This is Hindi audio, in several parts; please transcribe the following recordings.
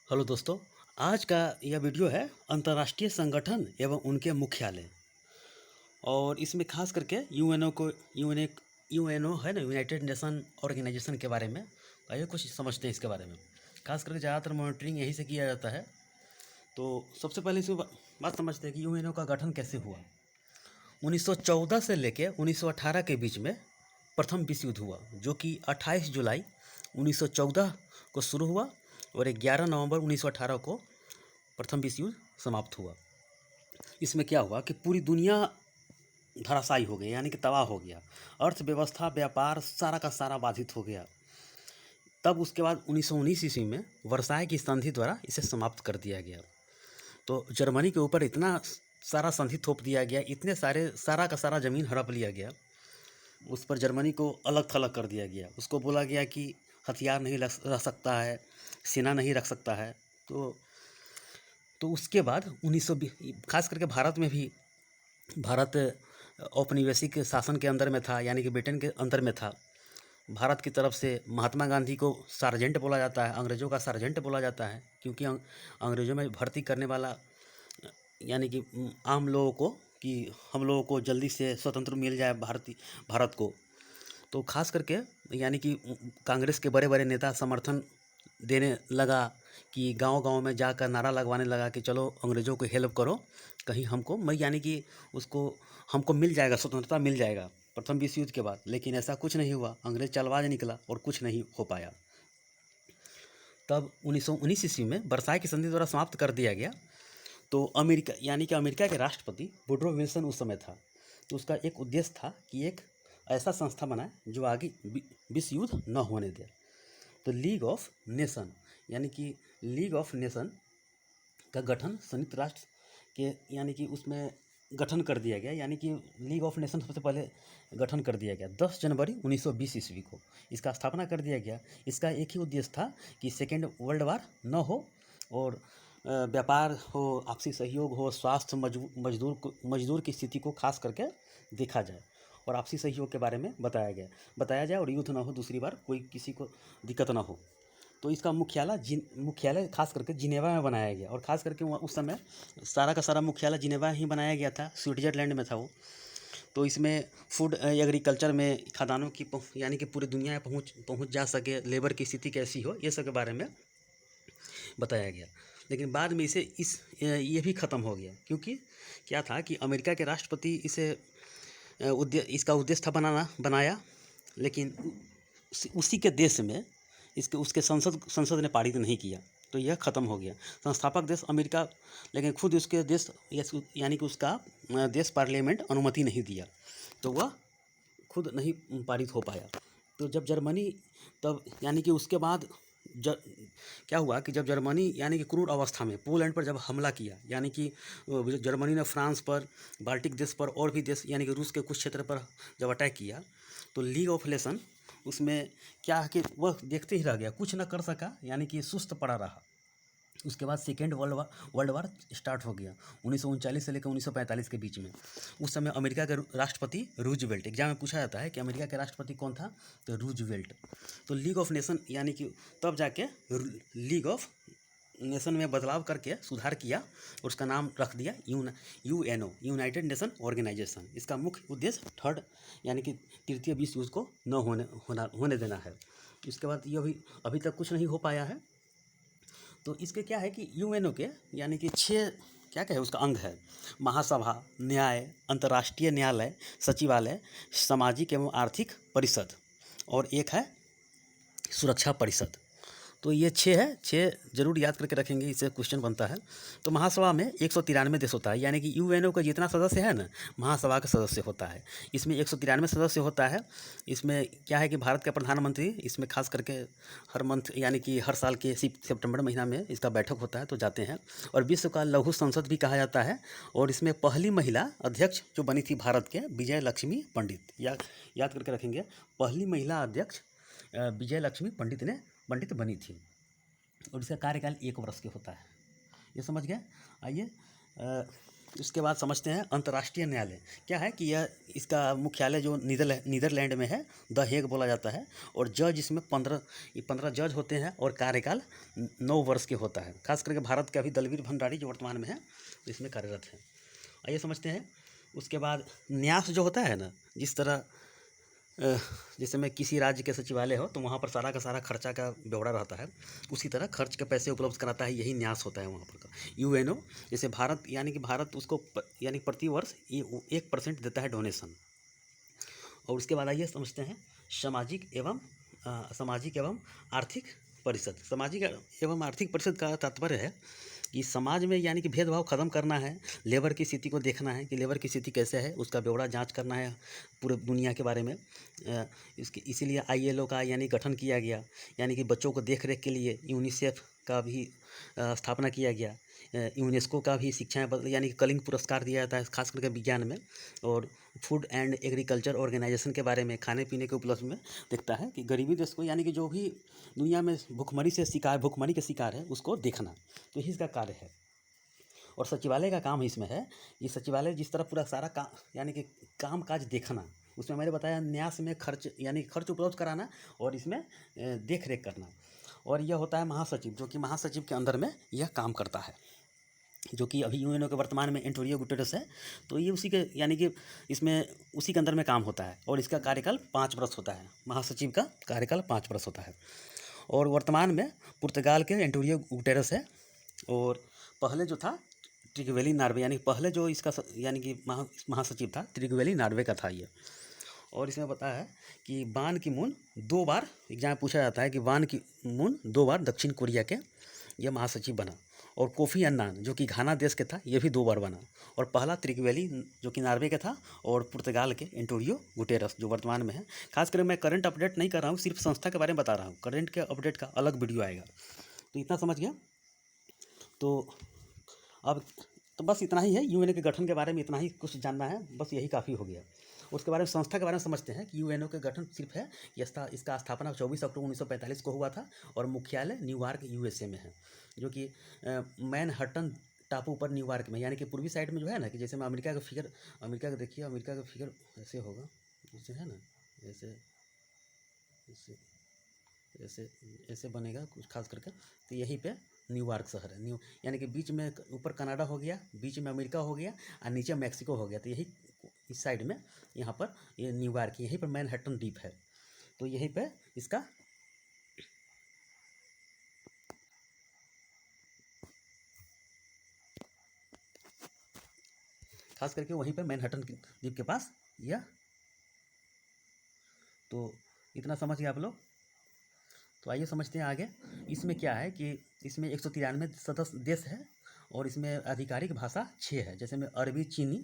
हेलो दोस्तों। आज का यह वीडियो है अंतर्राष्ट्रीय संगठन एवं उनके मुख्यालय। और इसमें खास करके यूएनओ है ना, यूनाइटेड नेशन ऑर्गेनाइजेशन के बारे में आइए कुछ समझते हैं इसके बारे में। खास करके ज़्यादातर मॉनिटरिंग यहीं से किया जाता है। तो सबसे पहले इसमें बात समझते हैं कि यूएनओ का गठन कैसे हुआ। 1914 से लेकर 1918 के बीच में प्रथम विश्व युद्ध हुआ, जो कि 28 जुलाई 1914 को शुरू हुआ और 11 नवंबर 1918 को प्रथम विश्व युद्ध समाप्त हुआ। इसमें क्या हुआ कि पूरी दुनिया धराशायी हो गई, यानी कि तबाह हो गया। अर्थव्यवस्था, व्यापार सारा का सारा बाधित हो गया। तब उसके बाद 1919 ईस्वी में वर्साय की संधि द्वारा इसे समाप्त कर दिया गया। तो जर्मनी के ऊपर इतना सारा संधि थोप दिया गया, इतने सारा का सारा ज़मीन हड़प लिया गया। उस पर जर्मनी को अलग थलग कर दिया गया। उसको बोला गया कि हथियार नहीं रख सकता है, सेना नहीं रख सकता है। तो उसके बाद 1920 खास करके भारत में भी, भारत औपनिवेशिक शासन के अंदर में था, यानी कि ब्रिटेन के अंदर में था। भारत की तरफ से महात्मा गांधी को सार्जेंट बोला जाता है, अंग्रेज़ों का सार्जेंट बोला जाता है, क्योंकि अंग्रेज़ों में भर्ती करने वाला, यानी कि आम लोगों को, कि हम लोगों को जल्दी से स्वतंत्र मिल जाए भारत को। तो खास करके यानी कि कांग्रेस के बड़े बड़े नेता समर्थन देने लगा कि गांव-गांव में जाकर नारा लगवाने लगा कि चलो अंग्रेज़ों को हेल्प करो, कहीं हमको मैं, यानी कि उसको हमको मिल जाएगा, स्वतंत्रता मिल जाएगा प्रथम विश्व युद्ध के बाद। लेकिन ऐसा कुछ नहीं हुआ, अंग्रेज़ चालबाज निकला और कुछ नहीं हो पाया। तब 1919 ईस्वी में वर्साय की संधि द्वारा समाप्त कर दिया गया। तो अमेरिका, यानी कि अमेरिका के राष्ट्रपति वुडरो विल्सन उस समय था। तो उसका एक उद्देश्य था कि एक ऐसा संस्था बनाए जो आगे विश्व युद्ध न होने दे। तो लीग ऑफ नेशन, यानी कि लीग ऑफ नेशन का गठन संयुक्त राष्ट्र के, यानी कि उसमें गठन कर दिया गया। यानी कि लीग ऑफ नेशन सबसे पहले गठन कर दिया गया 10 जनवरी 1920 ईस्वी को इसका स्थापना कर दिया गया। इसका एक ही उद्देश्य था कि सेकेंड वर्ल्ड वार न हो, और व्यापार हो, आपसी सहयोग हो, स्वास्थ्य, मजदूर की स्थिति को खास करके देखा जाए और आपसी सहयोग के बारे में बताया जाए, और युद्ध ना हो, दूसरी बार कोई किसी को दिक्कत ना हो। तो इसका मुख्यालय खास करके जिनेवा में बनाया गया, और खास करके उस समय सारा का सारा मुख्यालय जिनेवा ही बनाया गया था, स्विट्ज़रलैंड में था वो। तो इसमें फूड एग्रीकल्चर में खदानों की यानी कि पूरी दुनिया में पहुँच जा सके, लेबर की स्थिति कैसी हो, ये सब के बारे में बताया गया। लेकिन बाद में ये भी ख़त्म हो गया, क्योंकि क्या था कि अमेरिका के राष्ट्रपति इसका उद्देश्य था बनाया, लेकिन उसी के देश में उसके संसद ने पारित नहीं किया, तो यह ख़त्म हो गया। संस्थापक देश अमेरिका, लेकिन खुद उसके देश, यानी कि उसका देश पार्लियामेंट अनुमति नहीं दिया, तो वह खुद नहीं पारित हो पाया। तो जब जर्मनी, तब यानी कि उसके बाद क्या हुआ कि जब जर्मनी, यानी कि क्रूर अवस्था में पोलैंड पर जब हमला किया, यानी कि जर्मनी ने फ्रांस पर, बाल्टिक देश पर, और भी देश यानी कि रूस के कुछ क्षेत्र पर जब अटैक किया, तो लीग ऑफ नेशन उसमें क्या है कि वह देखते ही रह गया, कुछ न कर सका, यानी कि सुस्त पड़ा रहा। उसके बाद सेकेंड वर्ल्ड वार स्टार्ट हो गया 1939 से लेकर 1945 के बीच में। उस समय अमेरिका के राष्ट्रपति रूजवेल्ट, एग्जाम में पूछा जाता है कि अमेरिका के राष्ट्रपति कौन था, तो रूजवेल्ट। तो लीग ऑफ नेशन, यानी कि तब जाके लीग ऑफ नेशन में बदलाव करके सुधार किया और उसका नाम रख दिया यूएनओ, यूनाइटेड नेशन ऑर्गेनाइजेशन। इसका मुख्य उद्देश्य थर्ड, यानी कि तृतीय विश्व युद्ध को न होने देना है। इसके बाद ये अभी तक कुछ नहीं हो पाया है। तो इसके क्या है कि यूएनओ के, यानी कि 6 क्या कहे उसका अंग है: महासभा, न्याय, अंतर्राष्ट्रीय न्यायालय, सचिवालय, सामाजिक एवं आर्थिक परिषद, और एक है सुरक्षा परिषद। तो ये 6 है, 6 जरूर याद करके रखेंगे, इससे क्वेश्चन बनता है। तो महासभा में 193 देश होता है, यानी कि यूएनओ का जितना सदस्य है ना, महासभा का सदस्य होता है। इसमें 193 सदस्य होता है। इसमें क्या है कि भारत का प्रधानमंत्री इसमें खास करके हर मंथ, यानी कि हर साल के सितंबर महीना में इसका बैठक होता है, तो जाते हैं। और विश्व का लघु संसद भी कहा जाता है। और इसमें पहली महिला अध्यक्ष जो बनी थी भारत के, विजय लक्ष्मी पंडित, याद करके रखेंगे। पहली महिला अध्यक्ष विजय लक्ष्मी पंडित बनी थी, और इसका कार्यकाल 1 वर्ष के होता है। ये समझ गए। आइए उसके बाद समझते हैं अंतर्राष्ट्रीय न्यायालय क्या है कि यह इसका मुख्यालय जो नीदरलैंड में है, द हेग बोला जाता है। और जज इसमें 15 जज होते हैं और कार्यकाल 9 वर्ष के होता है। खास करके भारत के अभी दलवीर भंडारी जो वर्तमान में है इसमें कार्यरत है। आइए समझते हैं। उसके बाद न्यास जो होता है ना, जिस तरह जैसे में किसी राज्य के सचिवालय हो तो वहाँ पर सारा का सारा खर्चा का ब्यौरा रहता है, उसी तरह खर्च के पैसे उपलब्ध कराता है, यही न्यास होता है वहाँ पर का। यूएनओ जैसे भारत, यानी कि भारत उसको यानी प्रति वर्ष 1% देता है डोनेशन। और उसके बाद आइए समझते हैं सामाजिक एवं आर्थिक परिषद। सामाजिक एवं आर्थिक परिषद का तात्पर्य है कि समाज में यानी कि भेदभाव खत्म करना है, लेबर की स्थिति को देखना है कि लेबर की स्थिति कैसे है, उसका ब्यौरा जांच करना है पूरे दुनिया के बारे में। इसीलिए ILO का यानी गठन किया गया, यानी कि बच्चों को देख रेख के लिए यूनिसेफ का भी स्थापना किया गया। यूनेस्को का भी शिक्षाएँ यानी कि कलिंग पुरस्कार दिया जाता है खास करके विज्ञान में। और फूड एंड एग्रीकल्चर ऑर्गेनाइजेशन के बारे में खाने पीने के उपलब्ध में देखता है कि गरीबी देश को, यानी कि जो भी दुनिया में भुखमरी के शिकार है उसको देखना, तो यही इसका कार्य है। और सचिवालय का काम इसमें है, ये सचिवालय जिस तरह पूरा सारा काम यानी कि काम काज देखना, उसमें मैंने बताया न्यास में खर्च यानी खर्च उपलब्ध कराना और इसमें देख रेख करना। और यह होता है महासचिव, जो कि महासचिव के अंदर में यह काम करता है, जो कि अभी यूएनओ के वर्तमान में एंटोनियो गुटेरेस है। तो ये उसी के यानी कि इसमें उसी के अंदर में काम होता है और इसका कार्यकाल 5 वर्ष होता है। महासचिव का कार्यकाल 5 वर्ष होता है। और वर्तमान में पुर्तगाल के एंटोनियो गुटेरेस है। और पहले जो था ट्रिगवेली नॉर्वे, यानी पहले जो इसका यानी कि महासचिव था ट्रिगवेली नॉर्वे का था ये। और इसमें बताया है कि बान की मून 2 बार एग्जाम पूछा जाता है कि बान की मून 2 बार दक्षिण कोरिया के यह महासचिव बना। और कोफी अन्नान जो कि घाना देश के था, ये भी 2 बार बना। और पहला त्रिगवेली जो कि नॉर्वे का था, और पुर्तगाल के एंटोनियो गुटेरस जो वर्तमान में है। खासकर मैं करंट अपडेट नहीं कर रहा हूँ, सिर्फ संस्था के बारे में बता रहा हूँ। करंट के अपडेट का अलग वीडियो आएगा। तो इतना समझ गया। तो अब तो बस इतना ही है, यूएनओ के गठन के बारे में इतना ही कुछ जानना है, बस यही काफ़ी हो गया। उसके बारे में संस्था के बारे में समझते हैं कि यूएनओ के गठन सिर्फ है कि इसका स्थापना 24 अक्टूबर 1945 को हुआ था और मुख्यालय न्यूयॉर्क USA में है, जो कि मैनहट्टन टापू पर न्यूयॉर्क में, यानी कि पूर्वी साइड में जो है ना, कि जैसे मैं अमेरिका का देखिए, अमेरिका का फिगर ऐसे होगा, जैसे है ना, ऐसे ऐसे ऐसे ऐसे बनेगा कुछ खास करके। तो यहीं पे न्यूयॉर्क शहर है, यानी कि बीच में ऊपर कनाडा हो गया, बीच में अमेरिका हो गया और नीचे मैक्सिको हो गया। तो यही इस साइड में यहाँ पर ये न्यूयॉर्क, यहीं पर मैनहट्टन द्वीप है। तो यहीं पे इसका खास करके वहीं पर मैनहट्टन द्वीप के पास यह। तो इतना समझ गए आप लोग। तो आइए समझते हैं आगे। इसमें क्या है कि इसमें 193 सदस्य देश है और इसमें आधिकारिक भाषा 6 है, जैसे में अरबी, चीनी,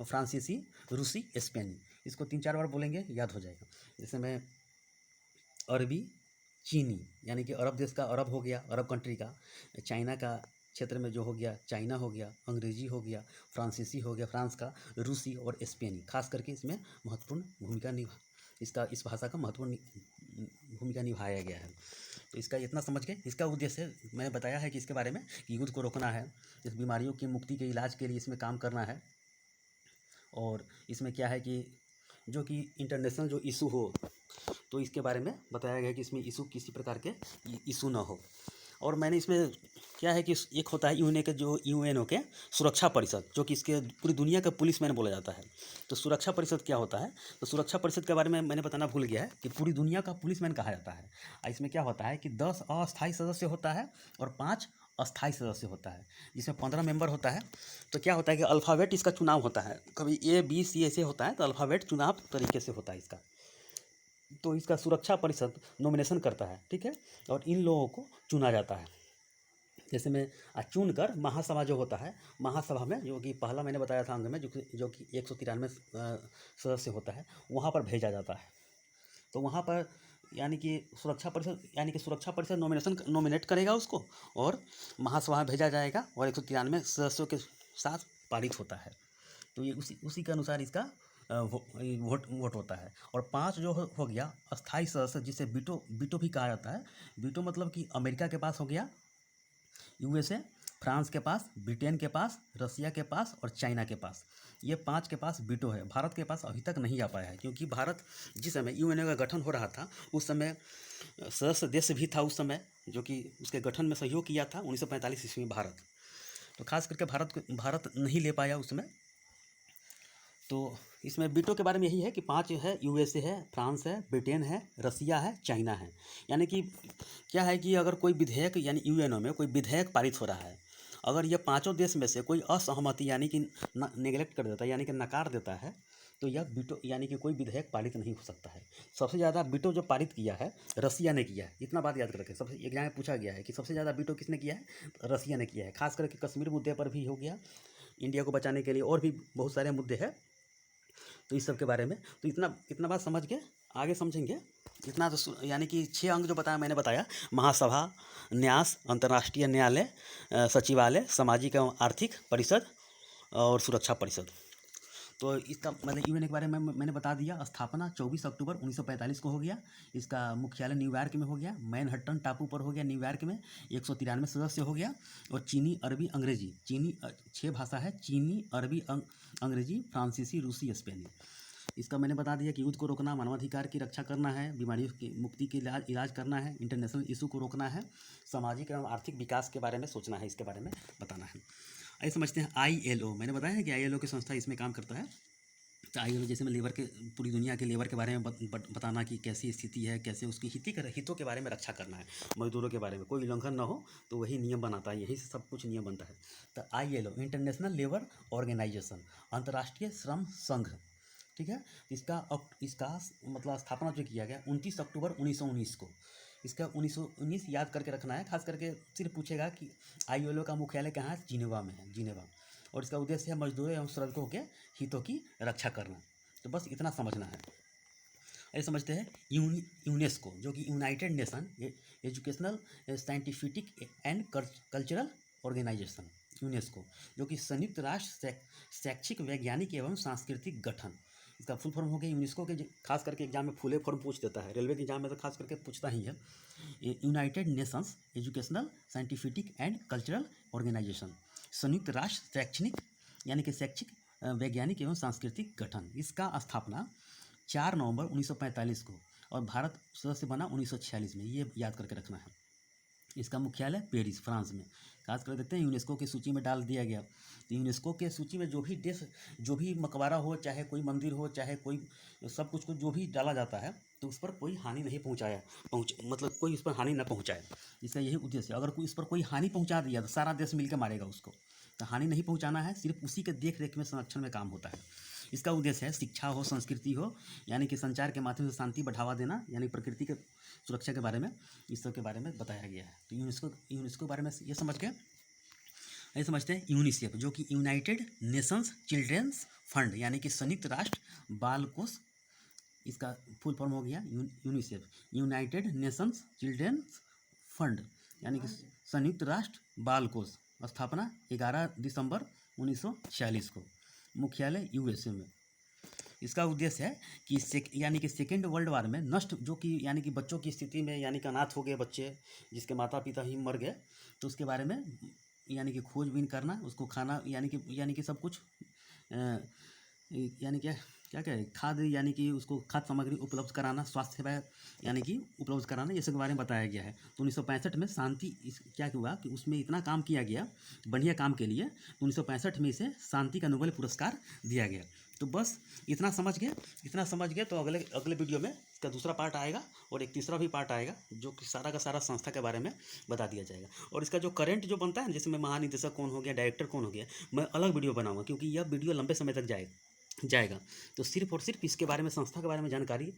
फ्रांसीसी, रूसी, स्पेनी। इसको 3-4 बार बोलेंगे याद हो जाएगा। जैसे में अरबी, चीनी यानी कि अरब देश का अरब हो गया, अरब कंट्री का। चाइना का क्षेत्र में जो हो गया चाइना हो गया, अंग्रेजी हो गया, फ्रांसीसी हो गया फ्रांस का, रूसी और स्पेनी। खास करके इसमें महत्वपूर्ण भूमिका इस भाषा का महत्वपूर्ण भूमिका निभाया गया है। तो इसका इतना समझ के इसका उद्देश्य मैंने बताया है कि इसके बारे में कि युद्ध को रोकना है, इस बीमारियों की मुक्ति के इलाज के लिए इसमें काम करना है। और इसमें क्या है कि जो कि इंटरनेशनल जो इशू हो, तो इसके बारे में बताया गया है कि इसमें इशू किसी प्रकार के इशू ना हो। और मैंने इसमें क्या है कि एक होता है यूएनओ के सुरक्षा परिषद, जो कि इसके पूरी दुनिया का पुलिसमैन बोला जाता है। तो सुरक्षा परिषद क्या होता है, तो सुरक्षा परिषद के बारे में मैंने बताना भूल गया है कि पूरी दुनिया का पुलिसमैन कहा जाता है। इसमें क्या होता है कि 10 अस्थायी सदस्य होता है और 5 अस्थायी सदस्य होता है, जिसमें 15 मेंबर होता है। तो क्या होता है कि अल्फ़ाबेट इसका चुनाव होता है, कभी A B C ऐसे होता है, तो अल्फ़ाबेट चुनाव तरीके से होता है इसका। तो इसका सुरक्षा परिषद नॉमिनेशन करता है, ठीक है, और इन लोगों को चुना जाता है। जैसे में चुन कर महासभा जो होता है, महासभा में जो कि पहला मैंने बताया था अंग में जो कि 193 सदस्य होता है, वहाँ पर भेजा जाता है। तो वहाँ पर यानी कि सुरक्षा परिषद नॉमिनेट करेगा उसको और महासभा में भेजा जाएगा और 193 सदस्यों के साथ पारित होता है। तो ये उसी के अनुसार इसका वोट होता है। और 5 जो हो गया अस्थाई सदस्य, जिसे वीटो भी कहा जाता है। वीटो मतलब कि अमेरिका के पास हो गया, USA, फ्रांस के पास, ब्रिटेन के पास, रसिया के पास और चाइना के पास, ये 5 के पास वीटो है। भारत के पास अभी तक नहीं आ पाया है, क्योंकि भारत जिस समय यूएनओ का गठन हो रहा था उस समय सदस्य देश भी था उस समय, जो कि उसके गठन में सहयोग किया था 1945 ईस्वी में भारत। तो खास करके भारत नहीं ले पाया उसमें। तो इसमें वीटो के बारे में यही है कि 5 है, यूएसए है, फ्रांस है, ब्रिटेन है, रसिया है, चाइना है। यानी कि क्या है कि अगर कोई विधेयक यानी यूएनओ में कोई विधेयक पारित हो रहा है, अगर ये 5 देश में से कोई असहमति यानी कि नेगलेक्ट कर देता है यानी कि नकार देता है, तो यह वीटो यानी कि कोई विधेयक पारित नहीं हो सकता है। सबसे ज़्यादा वीटो जो पारित किया है रसिया ने किया है, इतना बात याद रखें। सबसे एग्जाम में पूछा गया है कि सबसे ज़्यादा वीटो किसने किया है, रसिया ने किया है। खास करके कश्मीर मुद्दे पर भी हो गया, इंडिया को बचाने के लिए, और भी बहुत सारे मुद्दे हैं। तो इस सब के बारे में तो इतना बात समझ के आगे समझेंगे। इतना तो यानी कि 6 अंग जो बताया मैंने बताया, महासभा, न्यास, अंतर्राष्ट्रीय न्यायालय, सचिवालय, सामाजिक एवं आर्थिक परिषद और सुरक्षा परिषद। तो इसका मतलब यूएन के बारे में मैंने बता दिया। स्थापना 24 अक्टूबर 1945 को हो गया। इसका मुख्यालय न्यूयॉर्क में हो गया। मैनहट्टन टापू पर हो गया न्यूयॉर्क में। 193 सदस्य हो गया। और चीनी, अरबी, अंग्रेजी, 6 भाषा है, चीनी, अरबी, अंग्रेजी, फ्रांसीसी, रूसी, स्पेनी। इसका मैंने बता दिया कि युद्ध को रोकना, मानवाधिकार की रक्षा करना है, बीमारियों की मुक्ति के इलाज करना है, इंटरनेशनल इशू को रोकना है, सामाजिक एवं आर्थिक विकास के बारे में सोचना है, इसके बारे में बताना है। आइए समझते हैं ILO। मैंने बताया है कि ILO की संस्था इसमें काम करता है। तो ILO जैसे में लेबर के, पूरी दुनिया के लेबर के बारे में बताना कि कैसी स्थिति है, कैसे उसकी हितों के बारे में रक्षा करना है, मजदूरों के बारे में कोई उल्लंघन ना हो, तो वही नियम बनाता है, यही से सब कुछ नियम बनता है। तो ILO इंटरनेशनल लेबर ऑर्गेनाइजेशन, अंतर्राष्ट्रीय श्रम संघ, ठीक है। इसका मतलब स्थापना जो किया गया 29 अक्टूबर 1919 को। इसका 1919 याद करके रखना है। खास करके सिर्फ पूछेगा कि ILO का मुख्यालय कहाँ है, जिनेवा में है, जिनेवा। और इसका उद्देश्य है मजदूरों एवं श्रमिकों के हितों की रक्षा करना। तो बस इतना समझना है। ऐसे समझते हैं यूनेस्को, जो कि united nation educational, scientific and cultural organisation. UNESCO जो कि संयुक्त राष्ट्र शैक्षिक, वैज्ञानिक एवं सांस्कृतिक गठन। इसका फुल फॉर्म हो गया यूनेस्को के। खास करके एग्जाम में फुल फॉर्म पूछ देता है, रेलवे के एग्जाम में तो खास करके पूछता ही है। United nations educational, scientific and cultural organisation, संयुक्त राष्ट्र शैक्षणिक यानी कि शैक्षिक, वैज्ञानिक एवं सांस्कृतिक गठन। इसका स्थापना 4 नवंबर 1945 को, और भारत सदस्य बना 1946 में। ये याद करके रखना है। इसका मुख्यालय पेरिस, फ्रांस में। खास कर देखते हैं यूनेस्को की सूची में डाल दिया गया। तो यूनेस्को के सूची में जो भी देश, जो भी मकबरा हो, चाहे कोई मंदिर हो, चाहे कोई सब कुछ को जो भी डाला जाता है, तो उस पर कोई हानि नहीं मतलब कोई उस पर हानि न पहुंचाए। इसका यही उद्देश्य है। अगर कोई इस पर कोई हानि पहुंचा दिया तो सारा देश मिलकर मारेगा उसको। तो हानि नहीं पहुंचाना है, सिर्फ उसी के देख रेख में, संरक्षण में काम होता है। इसका उद्देश्य है शिक्षा हो, संस्कृति हो, यानी कि संचार के माध्यम से शांति बढ़ावा देना, यानी प्रकृति के सुरक्षा के बारे में, इस सब के बारे में बताया गया है। तो यूनेस्को के बारे में ये समझ गए। ये समझते हैं यूनिसेफ, जो कि यूनाइटेड नेशंस चिल्ड्रेंस फंड, यानी कि संयुक्त राष्ट्र बाल कोष। इसका फुल फॉर्म हो गया UNICEF, united nations children's fund, यानी कि संयुक्त राष्ट्र बाल कोष। स्थापना 11 दिसंबर 1946 को। मुख्यालय USA में। इसका उद्देश्य है कि यानी कि सेकेंड वर्ल्ड वार में नष्ट, जो कि यानी कि बच्चों की स्थिति में, यानी कि अनाथ हो गए बच्चे, जिसके माता पिता ही मर गए, तो उसके बारे में यानी कि खोजबीन करना, उसको खाना यानी कि सब कुछ यानी क्या क्या कहे, खाद्य यानी कि उसको खाद्य सामग्री उपलब्ध कराना, स्वास्थ्य सेवाएं यानी कि उपलब्ध कराना, ये सब के बारे में बताया गया है। तो 1965 में शांति क्या हुआ कि उसमें इतना काम किया गया बढ़िया काम के लिए, तो 1965 में इसे शांति का नोबेल पुरस्कार दिया गया। तो बस इतना समझ गए। तो अगले वीडियो में इसका दूसरा पार्ट आएगा और एक तीसरा भी पार्ट आएगा, जो कि सारा का सारा संस्था के बारे में बता दिया जाएगा। और इसका जो करंट जो बनता है, जैसे में महानिदेशक कौन हो गया, डायरेक्टर कौन हो गया, मैं अलग वीडियो बनाऊंगा, क्योंकि यह वीडियो लंबे समय तक जाएगा। तो सिर्फ और सिर्फ इसके बारे में, संस्था के बारे में जानकारी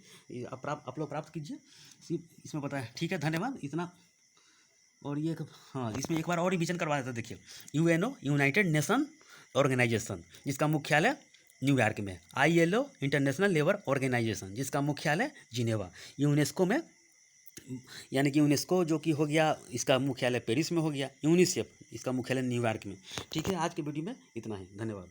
आप लोग प्राप्त कीजिए, सिर्फ इसमें बताया। ठीक है, धन्यवाद। इतना। और ये हाँ, इसमें एक बार और रिवीजन करवा देता। देखिए, UNO यूनाइटेड नेशन ऑर्गेनाइजेशन, जिसका मुख्यालय न्यूयॉर्क में। ILO इंटरनेशनल लेबर ऑर्गेनाइजेशन, जिसका मुख्यालय जिनेवा। यूनेस्को में, यानी कि यूनेस्को जो कि हो गया, इसका मुख्यालय पेरिस में हो गया। यूनिसेफ, इसका मुख्यालय न्यूयॉर्क में। ठीक है, आज के वीडियो में इतना ही। धन्यवाद।